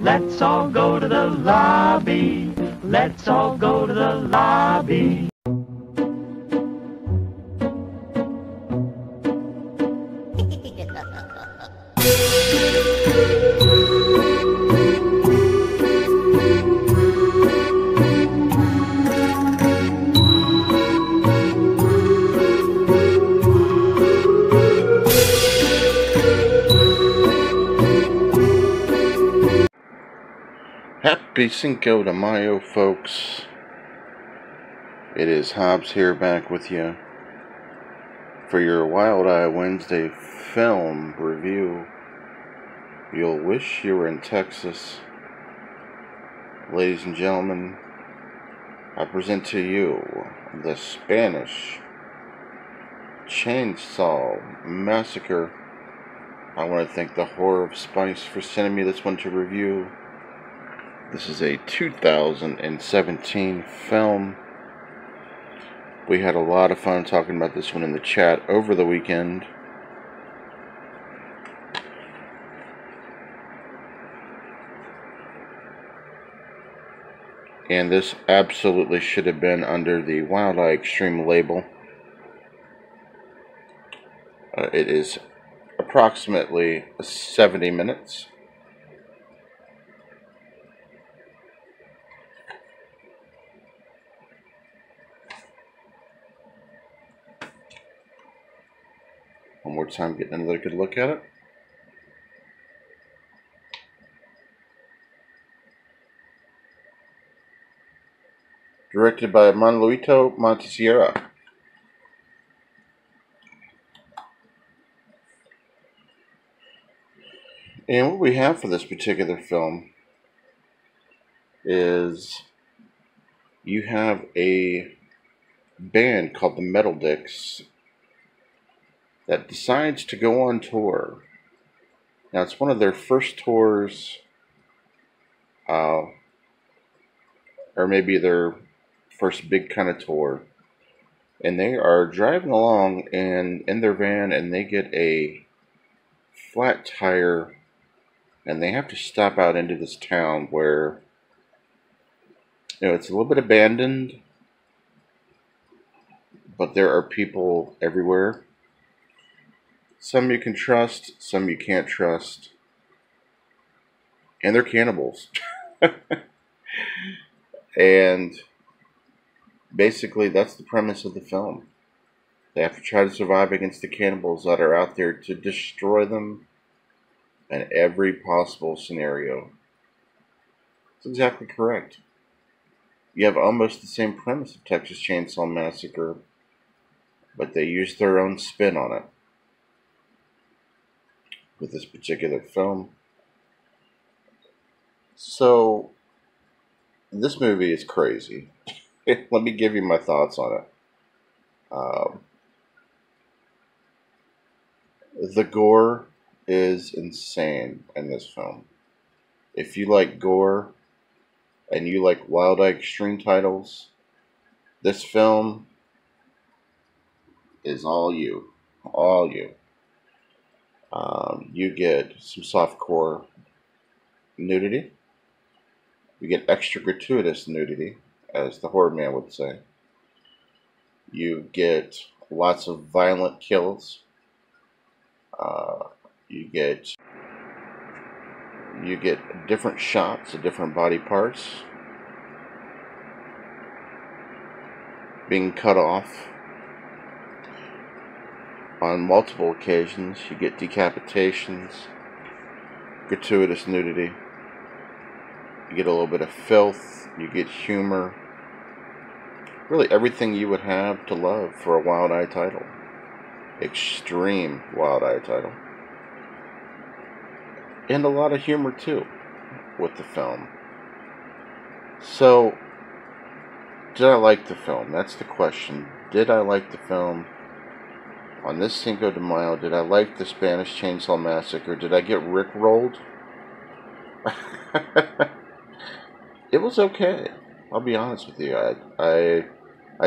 Let's all go to the lobby. Let's all go to the lobby. Happy Cinco de Mayo, folks. It is Hobbs here, back with you for your Wild Eye Wednesday film review. You'll wish you were in Texas. Ladies and gentlemen, I present to you the Spanish Chainsaw Massacre. I want to thank the Horror of Spice for sending me this one to review. This is a 2017 film. We had a lot of fun talking about this one in the chat over the weekend. And this absolutely should have been under the Wild Eye Extreme label. It is approximately 70 minutes. One more time, getting another good look at it. Directed by Manuelito Montesierra. And what we have for this particular film is you have a band called the Metal Dicks that decides to go on tour. Now, it's one of their first tours, or maybe their first big kind of tour. And they are driving along in their van, and they get a flat tire, and they have to stop out into this town where, it's a little bit abandoned, but there are people everywhere. Some you can trust, some you can't trust. And they're cannibals. And basically, that's the premise of the film. They have to try to survive against the cannibals that are out there to destroy them in every possible scenario. That's exactly correct. You have almost the same premise of Texas Chainsaw Massacre, but they use their own spin on it with this particular film. So, this movie is crazy. Let me give you my thoughts on it. The gore is insane in this film. If you like gore and you like Wild Eye Extreme titles, this film is all you. All you. You get some softcore nudity. You get extra gratuitous nudity, as the horror man would say. You get lots of violent kills. You get different shots of different body parts being cut off. On multiple occasions, you get decapitations, gratuitous nudity, you get a little bit of filth, you get humor, really everything you would have to love for a Wild Eye title. Extreme Wild Eye title. And a lot of humor too with the film. So, did I like the film? That's the question. Did I like the film? On this Cinco de Mayo, did I like the Spanish Chainsaw Massacre? Did I get rickrolled? It was okay. I'll be honest with you. I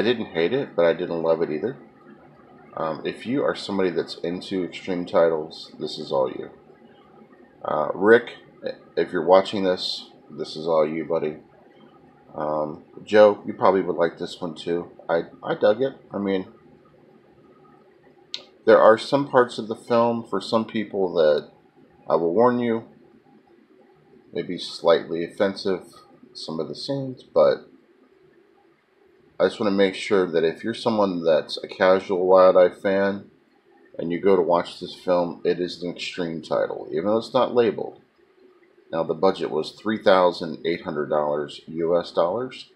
didn't hate it, but I didn't love it either. If you are somebody that's into extreme titles, this is all you. Rick, if you're watching this, this is all you, buddy. Joe, you probably would like this one too. I dug it. I mean, there are some parts of the film for some people that I will warn you, maybe slightly offensive, some of the scenes, but I just want to make sure that if you're someone that's a casual Wild Eye fan and you go to watch this film, it is an extreme title, even though it's not labeled. Now, the budget was $3,800 US dollars,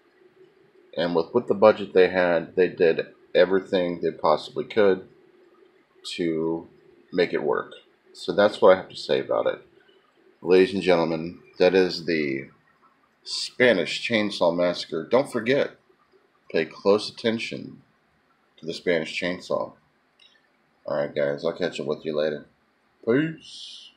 and with the budget they had, they did everything they possibly could to make it work. So that's what I have to say about it. Ladies and gentlemen, that is the Spanish Chainsaw Massacre. Don't forget, pay close attention to the Spanish Chainsaw. Alright guys, I'll catch up with you later. Peace.